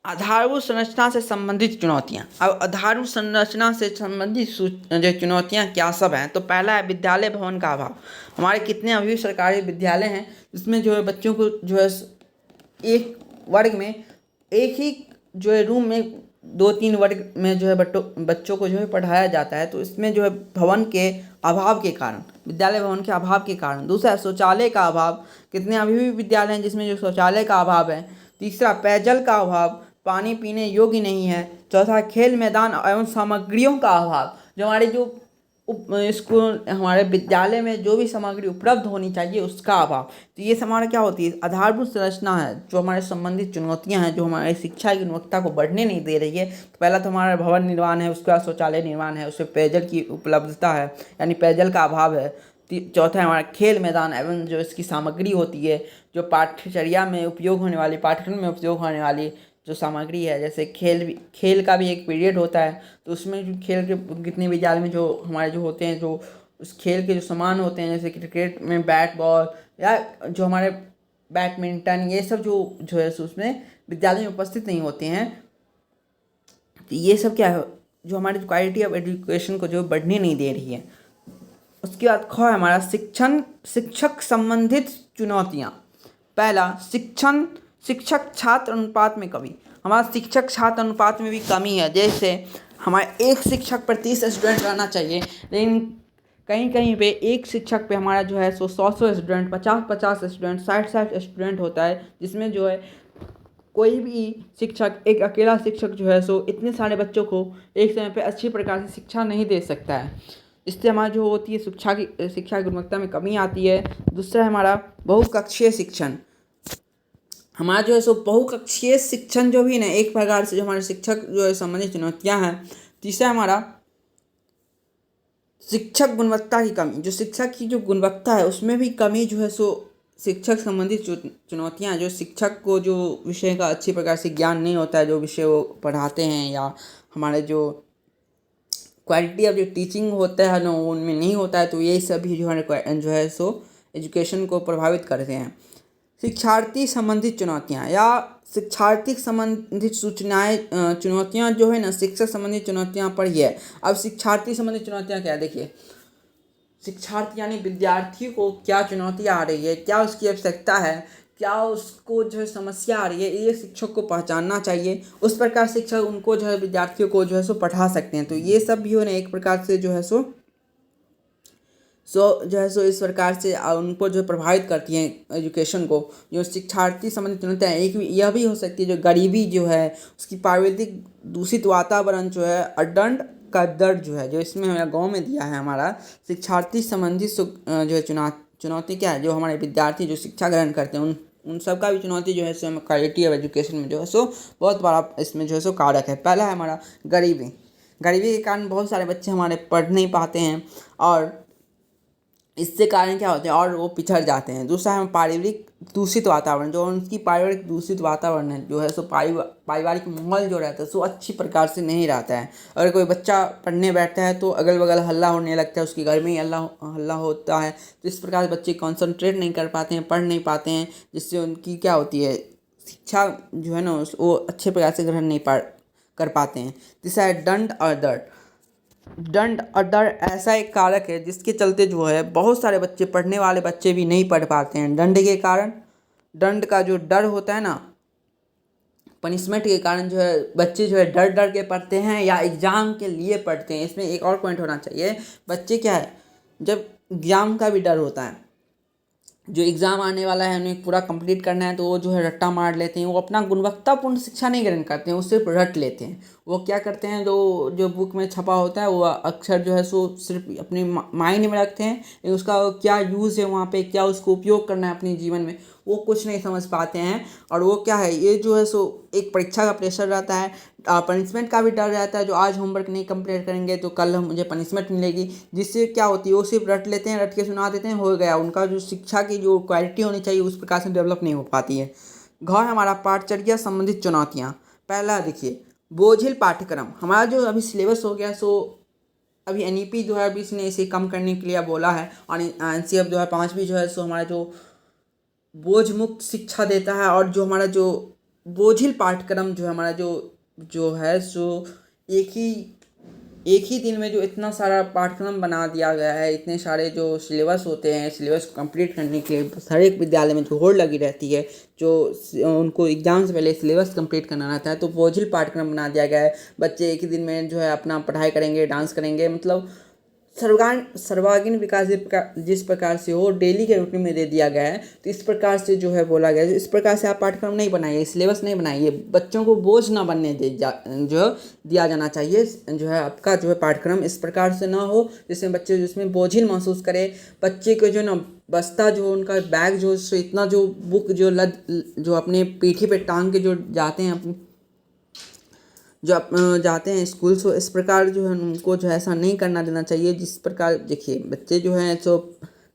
आधारभूत संरचना से संबंधित चुनौतियाँ। अब आधारभूत संरचना से संबंधित जो चुनौतियाँ क्या सब हैं, तो पहला है विद्यालय भवन का अभाव। हमारे कितने अभी सरकारी विद्यालय हैं जिसमें जो है बच्चों को जो है एक वर्ग में एक ही जो है रूम में 2-3 वर्ग में जो है बच्चों को जो है पढ़ाया जाता है, तो इसमें जो है भवन के अभाव के कारण, विद्यालय भवन के अभाव के कारण। दूसरा शौचालय का अभाव, कितने अभी भी विद्यालय हैं जिसमें जो शौचालय का अभाव है। तीसरा पेयजल का अभाव, पानी पीने योग्य नहीं है। चौथा खेल मैदान एवं सामग्रियों का अभाव, जो हमारे जो इसको हमारे विद्यालय में जो भी सामग्री उपलब्ध होनी चाहिए उसका अभाव। तो ये सब हमारा क्या होती है, आधारभूत संरचना है जो हमारे संबंधित चुनौतियां हैं जो हमारी शिक्षा की गुणवत्ता को बढ़ने नहीं दे रही है। तो पहला तो हमारा भवन निर्माण है, उसके बाद शौचालय निर्माण है, उसमें पेयजल की उपलब्धता है यानी पेयजल का अभाव है। चौथा है हमारा खेल मैदान एवं जो इसकी सामग्री होती है, जो पाठ्यचर्या में उपयोग होने वाली, पाठ्यक्रम में उपयोग होने वाली जो सामग्री है, जैसे खेल का भी एक पीरियड होता है तो उसमें जो खेल के कितने विद्यालय में जो हमारे जो होते हैं, जो उस खेल के जो सामान होते हैं, जैसे क्रिकेट में बैट बॉल या जो हमारे बैडमिंटन, ये सब जो है सो उसमें विद्यालय में उपस्थित नहीं होते हैं। तो ये सब क्या है, जो हमारी क्वालिटी ऑफ एजुकेशन को जो बढ़ने नहीं दे रही है। उसके बाद ख है हमारा शिक्षक संबंधित चुनौतियाँ। पहला शिक्षक छात्र अनुपात में कमी। हमारा शिक्षक छात्र अनुपात में भी कमी है। जैसे हमारे एक शिक्षक पर 30 स्टूडेंट रहना चाहिए, लेकिन कहीं कहीं पे एक शिक्षक पे हमारा जो है सो 100 स्टूडेंट, 50 स्टूडेंट, 60 स्टूडेंट होता है, जिसमें जो है कोई भी शिक्षक, एक अकेला शिक्षक जो है सो इतने सारे बच्चों को एक समय पे अच्छी प्रकार से शिक्षा नहीं दे सकता है। इससे हमारा जो होती है शिक्षा की गुणवत्ता में कमी आती है। दूसरा है हमारा बहुकक्षीय शिक्षण। हमारा जो है सो बहुकक्षीय शिक्षण जो भी ना एक प्रकार से जो हमारे शिक्षक जो है संबंधित चुनौतियाँ हैं। तीसरा हमारा शिक्षक गुणवत्ता की कमी। जो शिक्षक की जो गुणवत्ता है उसमें भी कमी जो है सो शिक्षक संबंधित चुनौतियाँ, जो शिक्षक को जो विषय का अच्छी प्रकार से ज्ञान नहीं होता है, जो विषय वो पढ़ाते हैं, या हमारे जो क्वालिटी ऑफ जो टीचिंग होता है ना उनमें नहीं होता है। तो ये सभी जो है सो एजुकेशन को प्रभावित करते हैं। शिक्षार्थी संबंधित चुनौतियाँ या शिक्षार्थी संबंधित चुनौतियाँ जो है ना शिक्षक संबंधित चुनौतियाँ पर ही है। अब शिक्षार्थी संबंधित चुनौतियाँ क्या है, देखिए शिक्षार्थी यानी विद्यार्थी को क्या चुनौती आ रही है, क्या उसकी आवश्यकता है, क्या उसको जो है समस्या आ रही है, ये शिक्षक को पहचानना चाहिए। उस प्रकार शिक्षक उनको जो है विद्यार्थियों को जो है सो पढ़ा सकते हैं। तो ये सब भी होने एक प्रकार से जो है सो इस प्रकार से उनको जो प्रभावित करती हैं एजुकेशन को। जो शिक्षार्थी संबंधित चुनौतियाँ एक यह भी हो सकती है, जो गरीबी जो है, उसकी पारिवारिक दूषित वातावरण जो है, अदंड का दर्द जो है, जो इसमें हमारा गाँव में दिया है हमारा शिक्षार्थी संबंधित जो है चुनौती क्या है, जो हमारे विद्यार्थी जो शिक्षा ग्रहण करते हैं उन सब का भी चुनौती जो है सो क्वालिटी ऑफ एजुकेशन में जो है सो बहुत बड़ा इसमें जो है सो कारक है। पहला है हमारा गरीबी के कारण बहुत सारे बच्चे हमारे पढ़ नहीं पाते हैं और इससे कारण क्या होते हैं और वो पिछड़ जाते हैं। दूसरा है पारिवारिक दूषित वातावरण। जो उनकी पारिवारिक दूषित वातावरण है जो है सो पारिवारिक माहौल जो रहता है सो अच्छी प्रकार से नहीं रहता है। अगर कोई बच्चा पढ़ने बैठता है तो अगल बगल हल्ला होने लगता है, उसके घर में ही हल्ला होता है। तो इस प्रकार से बच्चे कंसंट्रेट नहीं कर पाते हैं, पढ़ नहीं पाते हैं, जिससे उनकी क्या होती है शिक्षा जो है ना वो अच्छे प्रकार से ग्रहण नहीं कर पाते हैं। तीसरा है दंड और डर ऐसा एक कारक है जिसके चलते जो है बहुत सारे बच्चे, पढ़ने वाले बच्चे भी नहीं पढ़ पाते हैं। दंड के कारण, दंड का जो डर होता है ना, पनिशमेंट के कारण जो है बच्चे जो है डर के पढ़ते हैं या एग्ज़ाम के लिए पढ़ते हैं। इसमें एक और पॉइंट होना चाहिए, बच्चे क्या है जब एग्ज़ाम का भी डर होता है, जो एग्ज़ाम आने वाला है उन्हें पूरा कंप्लीट करना है, तो वो जो है रट्टा मार लेते हैं। वो अपना गुणवत्तापूर्ण शिक्षा नहीं ग्रहण करते हैं, वो सिर्फ रट लेते हैं। वो क्या करते हैं, जो बुक में छपा होता है वो अक्षर जो है सो सिर्फ अपने माइंड में रखते हैं, लेकिन उसका क्या यूज़ है वहाँ पे, क्या उसको उपयोग करना है अपने जीवन में, वो कुछ नहीं समझ पाते हैं। और वो क्या है, ये जो है सो एक परीक्षा का प्रेशर रहता है, पनिशमेंट का भी डर रहता है। जो आज होमवर्क नहीं कंप्लीट करेंगे तो कल मुझे पनिशमेंट मिलेगी, जिससे क्या होती है वो सिर्फ रट लेते हैं, रट के सुना देते हैं, हो गया। उनका जो शिक्षा की जो क्वालिटी होनी चाहिए उस प्रकार से डेवलप नहीं हो पाती है। घ हमारा पाठचर्या संबंधित चुनौतियाँ। पहला देखिए बोझिल पाठ्यक्रम। हमारा जो अभी सिलेबस हो गया सो अभी NEP 2020 ने इसे कम करने के लिए बोला है, और NCF 2005 जो है सो हमारा जो बोझ मुक्त शिक्षा देता है। और जो हमारा जो बोझिल पाठ्यक्रम जो है हमारा जो है सो एक ही दिन में जो इतना सारा पाठ्यक्रम बना दिया गया है, इतने सारे जो सिलेबस होते हैं, सिलेबस को कंप्लीट करने के लिए हर एक विद्यालय में जो होड़ लगी रहती है, जो उनको एग्जाम से पहले सिलेबस कंप्लीट करना रहता है, तो बोझिल पाठ्यक्रम बना दिया गया है। बच्चे एक ही दिन में जो है अपना पढ़ाई करेंगे, डांस करेंगे, मतलब सर्वांगीण विकास जिस प्रकार से हो डेली के रूटीन में दे दिया गया है, तो इस प्रकार से जो है बोला गया है, इस प्रकार से आप पाठ्यक्रम नहीं बनाइए, सिलेबस नहीं बनाइए, बच्चों को बोझ ना बनने जो दिया जाना चाहिए। जो है आपका जो है पाठ्यक्रम इस प्रकार से ना हो जिसमें बच्चे जिसमें बोझिल महसूस करे। बच्चे को जो ना बस्ता जो उनका बैग जो इतना जो बुक जो अपने पीठी पे टांग के जो जाते हैं जाते हैं स्कूल, सो इस प्रकार जो है उनको जो है ऐसा नहीं करना देना चाहिए। जिस प्रकार देखिए बच्चे जो हैं सो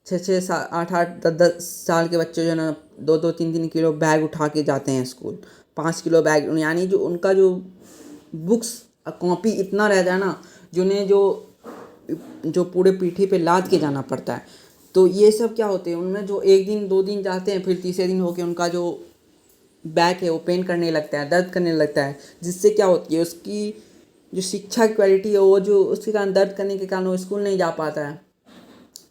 6-6 8-8 10-10 साल के बच्चे जो है ना 2-2 3-3 किलो बैग उठा के जाते हैं स्कूल, 5 किलो बैग, यानी जो उनका जो बुक्स कॉपी इतना रहता है ना जिन्हें जो पूरे पीठी पे लाद के जाना पड़ता है। तो ये सब क्या होते हैं उनमें जो 1 दिन 2 दिन जाते हैं, फिर तीसरे दिन होके उनका जो बैक है वो पेन करने लगता है, दर्द करने लगता है, जिससे क्या होती है उसकी जो शिक्षा की क्वालिटी है वो जो उसके कारण दर्द करने के कारण वो स्कूल नहीं जा पाता है,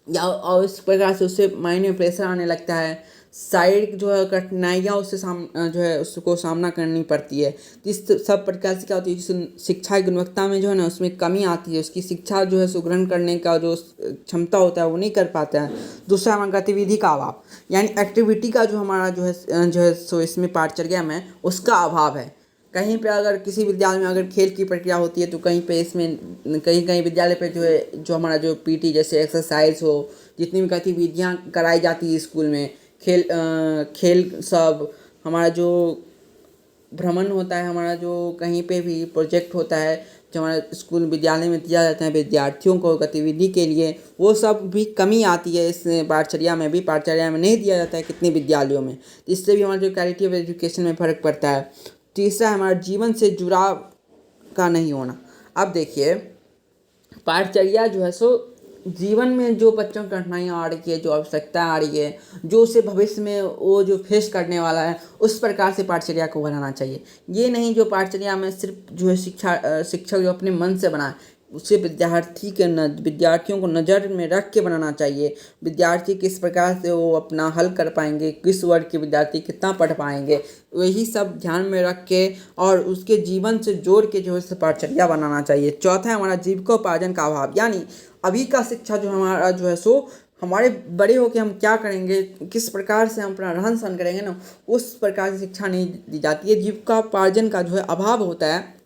या और इस प्रकार से उससे माइंड में प्रेशर आने लगता है, शारीरिक जो है कठिनाइयाँ उससे जो है उसको सामना करनी पड़ती है। तो इस सब प्रकार से क्या होती है जिस शिक्षा की गुणवत्ता में जो है ना उसमें कमी आती है, उसकी शिक्षा जो है सुग्रहण करने का जो क्षमता होता है वो नहीं कर पाता है। दूसरा हमारा गतिविधि का अभाव, यानी एक्टिविटी का जो हमारा जो है सो इसमें पाठ्यक्रम में उसका अभाव है। कहीं पे अगर किसी विद्यालय में अगर खेल की प्रक्रिया होती है तो कहीं पे इसमें कहीं विद्यालय पे जो है जो हमारा जो पीटी जैसे एक्सरसाइज हो, जितनी भी गतिविधियाँ कराई जाती है स्कूल में, खेल सब, हमारा जो भ्रमण होता है, हमारा जो कहीं पे भी प्रोजेक्ट होता है जो हमारे स्कूल विद्यालय में दिया जाता है विद्यार्थियों को गतिविधि के लिए, वो सब भी कमी आती है इस पाठचर्या में नहीं दिया जाता है कितने विद्यालयों में। इससे भी हमारा जो क्वालिटी ऑफ एजुकेशन में फ़र्क पड़ता है। तीसरा है हमारा जीवन से जुड़ाव का नहीं होना। अब देखिए पाठचर्या जो है सो जीवन में जो बच्चों की कठिनाइयाँ आ रही है, जो आवश्यकता आ रही है, जो उसे भविष्य में वो जो फेस करने वाला है, उस प्रकार से पाठचर्या को बनाना चाहिए। ये नहीं जो पाठचर्या में सिर्फ जो है शिक्षक जो अपने मन से बनाए, उसे विद्यार्थियों को नज़र में रख के बनाना चाहिए। विद्यार्थी किस प्रकार से वो अपना हल कर पाएंगे, किस वर्ग के विद्यार्थी कितना पढ़ पाएंगे, वही सब ध्यान में रख के और उसके जीवन से जोड़ के जो है पाठचर्या बनाना चाहिए। चौथा है हमारा जीविकोपार्जन का अभाव, यानी अभी का शिक्षा जो हमारा जो है सो हमारे बड़े होकर हम क्या करेंगे, किस प्रकार से हम अपना रहन सहन करेंगे ना, उस प्रकार की शिक्षा नहीं दी जाती है। जीविकोपार्जन का जो है अभाव होता है,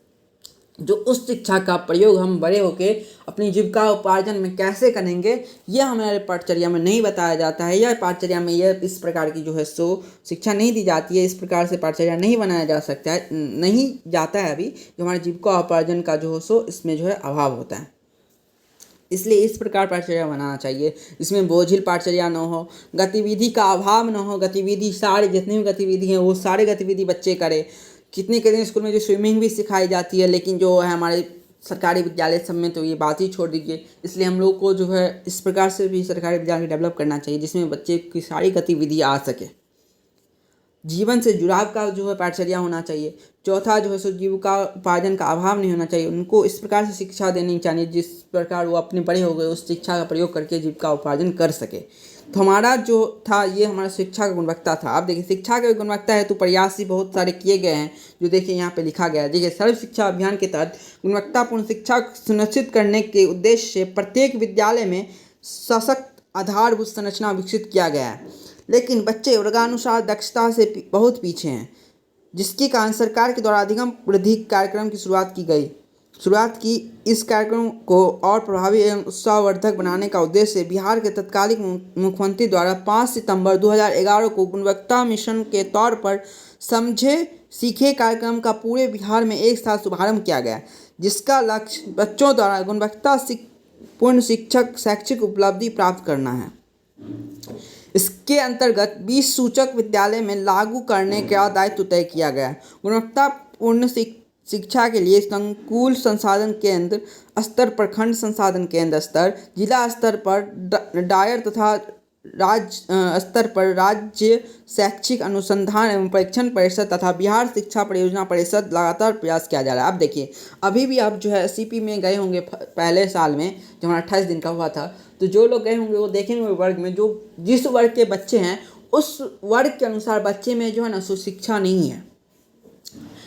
जो उस शिक्षा का प्रयोग हम बड़े होके अपनी जीविका उपार्जन में कैसे करेंगे यह हमारे पाठचर्या में नहीं बताया जाता है। यह पाठचर्या में यह इस प्रकार की जो है सो शिक्षा नहीं दी जाती है। इस प्रकार से पाठचर्या नहीं बनाया जा सकता है, नहीं जाता है अभी जो हमारे जीविका उपार्जन का जो हो सो इसमें जो है अभाव होता है। इसलिए इस प्रकार पाठचर्या बनाना चाहिए, इसमें बोझिल पाठचर्या न हो, गतिविधि का अभाव न हो, गतिविधि सारे जितनी भी गतिविधि हैं वो सारे गतिविधि बच्चे करें। कितने स्कूल में जो स्विमिंग भी सिखाई जाती है, लेकिन जो है हमारे सरकारी विद्यालय सब में तो ये बात ही छोड़ दीजिए। इसलिए हम लोग को जो है इस प्रकार से भी सरकारी विद्यालय डेवलप करना चाहिए जिसमें बच्चे की सारी गतिविधि आ सके। जीवन से जुड़ाव का जो है पाठचर्या होना चाहिए। चौथा जो है सो जीविका उपार्जन का अभाव नहीं होना चाहिए। उनको इस प्रकार से शिक्षा देनी चाहिए जिस प्रकार वो अपने बड़े हो गए उस शिक्षा का प्रयोग करके जीविका उपार्जन कर सके। तो हमारा जो था ये हमारा शिक्षा का गुणवत्ता था। अब देखिए शिक्षा की गुणवत्ता हेतु प्रयास ही बहुत सारे किए गए हैं, जो देखिए यहाँ पे लिखा गया है। देखिए सर्व शिक्षा अभियान के तहत गुणवत्तापूर्ण शिक्षा सुनिश्चित करने के उद्देश्य से प्रत्येक विद्यालय में सशक्त आधारभूत संरचना विकसित किया गया है, लेकिन बच्चे वर्गानुसार दक्षता से बहुत पीछे हैं, जिसके कारण सरकार के द्वारा अधिगम वृद्धि कार्यक्रम की शुरुआत की। इस कार्यक्रम को और प्रभावी एवं उत्साहवर्धक बनाने का उद्देश्य बिहार के तत्कालीन मुख्यमंत्री द्वारा 5 सितंबर 2011 को गुणवत्ता मिशन के तौर पर समझे सीखे कार्यक्रम का पूरे बिहार में एक साथ शुभारंभ किया गया, जिसका लक्ष्य बच्चों द्वारा गुणवत्ता पूर्ण शैक्षिक उपलब्धि प्राप्त करना है। इसके अंतर्गत 20 सूचक विद्यालय में लागू करने का दायित्व तय किया गया है। गुणवत्तापूर्ण शिक्षा के लिए संकुल संसाधन केंद्र स्तर, प्रखंड संसाधन केंद्र स्तर, जिला स्तर पर डायर तथा राज्य स्तर पर राज्य शैक्षिक अनुसंधान एवं परीक्षण परिषद तथा बिहार शिक्षा परियोजना परिषद लगातार प्रयास किया जा रहा है। अब देखिए अभी भी आप जो है सीपी में गए होंगे पहले साल में जो हमारा 28 दिन का हुआ था, तो जो लोग गए होंगे वो देखेंगे वर्ग में जो जिस वर्ग के बच्चे हैं उस वर्ग के अनुसार बच्चे में जो है ना शिक्षा नहीं है।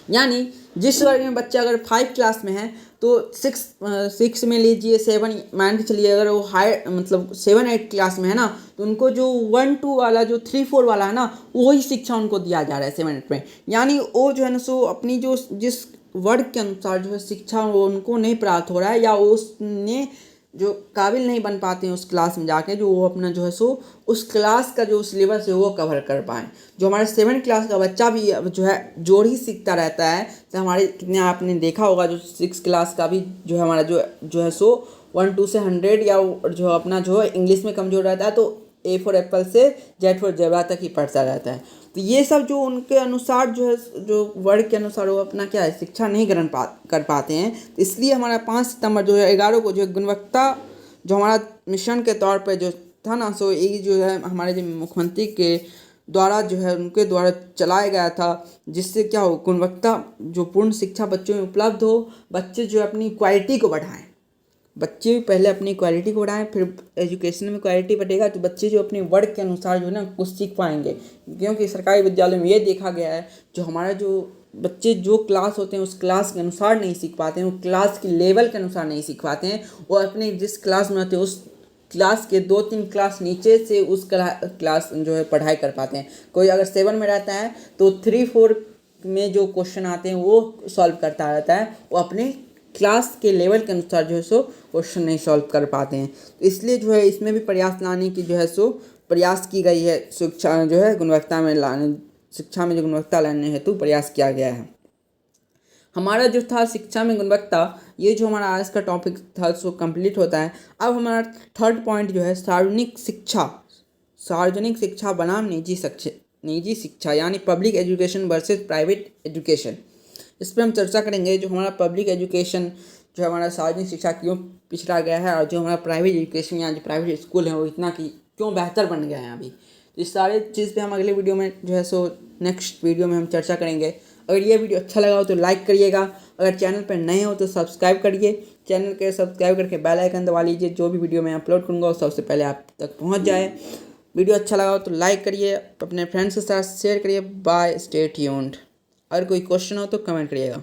यानी जिस वर्ग में बच्चा अगर 5 क्लास में है तो 6 में लीजिए 7 मान के चलिए, अगर वो हाई मतलब 7-8 क्लास में है ना, तो उनको जो 1-2 वाला जो 3-4 वाला है ना, वही शिक्षा उनको दिया जा रहा है 7-8 में। यानी वो जो है ना सो अपनी जो जिस वर्ग के अनुसार जो है शिक्षा वो उनको नहीं प्राप्त हो रहा है, या उसने जो काबिल नहीं बन पाते हैं उस क्लास में जाके जो वो अपना जो है सो उस क्लास का जो सिलेबस है वो कवर कर पाएँ। जो हमारे 7 क्लास का बच्चा भी अब जो है जोड़ ही सीखता रहता है, तो हमारे कितने आपने देखा होगा जो 6 क्लास का भी जो है हमारा जो है सो 1-2 से 100 या जो अपना जो है इंग्लिश में कमज़ोर रहता है, तो A फॉर एप्पल से Z फॉर ज़ेबरा तक ही पढ़ता रहता है। तो ये सब जो उनके अनुसार जो है जो वर्ग के अनुसार वो अपना क्या है शिक्षा नहीं कर पाते हैं। तो इसलिए हमारा 5 सितंबर 2011 को जो है गुणवत्ता जो हमारा मिशन के तौर पे जो था ना, सो ये जो है हमारे जो मुख्यमंत्री के द्वारा जो है उनके द्वारा चलाया गया था, जिससे क्या हो गुणवत्ता जो पूर्ण शिक्षा बच्चों में उपलब्ध हो, बच्चे जो अपनी क्वालिटी को बढ़ाएं। बच्चे पहले अपनी क्वालिटी को बढ़ाएं, फिर एजुकेशन में क्वालिटी बढ़ेगा तो बच्चे जो अपने वर्ग के अनुसार जो है ना कुछ सीख पाएंगे। क्योंकि सरकारी विद्यालय में ये देखा गया है जो हमारा जो बच्चे जो क्लास होते हैं उस क्लास के अनुसार नहीं सीख पाते हैं, वो क्लास के लेवल के अनुसार नहीं सीख पाते हैं, वो अपने जिस क्लास में होते हैं उस क्लास के 2-3 क्लास नीचे से उस क्लास जो है पढ़ाई कर पाते हैं। कोई अगर 7 में रहता है तो 3-4 में जो क्वेश्चन आते हैं वो सॉल्व करता रहता है, वो अपने क्लास के लेवल के अनुसार जो है सो क्वेश्चन नहीं सॉल्व कर पाते हैं। तो इसलिए जो है इसमें भी प्रयास लाने की जो है सो प्रयास की गई है, शिक्षा जो है गुणवत्ता में लाने, शिक्षा में जो गुणवत्ता लाने हेतु प्रयास किया गया है। हमारा जो था शिक्षा में गुणवत्ता, ये जो हमारा आज का टॉपिक था सो कंप्लीट होता है। अब हमारा थर्ड पॉइंट जो है सार्वजनिक शिक्षा बनाम निजी शिक्षा यानी public education versus private education, इस पर हम चर्चा करेंगे। जो हमारा पब्लिक एजुकेशन जो हमारा सार्वजनिक शिक्षा क्यों पिछड़ा गया है, और जो हमारा प्राइवेट एजुकेशन या जो प्राइवेट स्कूल है वो इतना क्यों बेहतर बन गया है अभी। तो इस सारे चीज़ पे हम अगले वीडियो में जो है सो नेक्स्ट वीडियो में हम चर्चा करेंगे। अगर ये वीडियो अच्छा लगा हो तो लाइक करिएगा, अगर चैनल पर नए हो तो सब्सक्राइब करिए, चैनल के सब्सक्राइब करके बेल आइकन दबा लीजिए, जो भी वीडियो मैं अपलोड करूँगा वो सबसे पहले आप तक पहुँच जाए। वीडियो अच्छा लगा हो तो लाइक करिए, अपने फ्रेंड्स के साथ शेयर करिए। Bye, stay tuned. अगर कोई क्वेश्चन हो तो कमेंट करिएगा।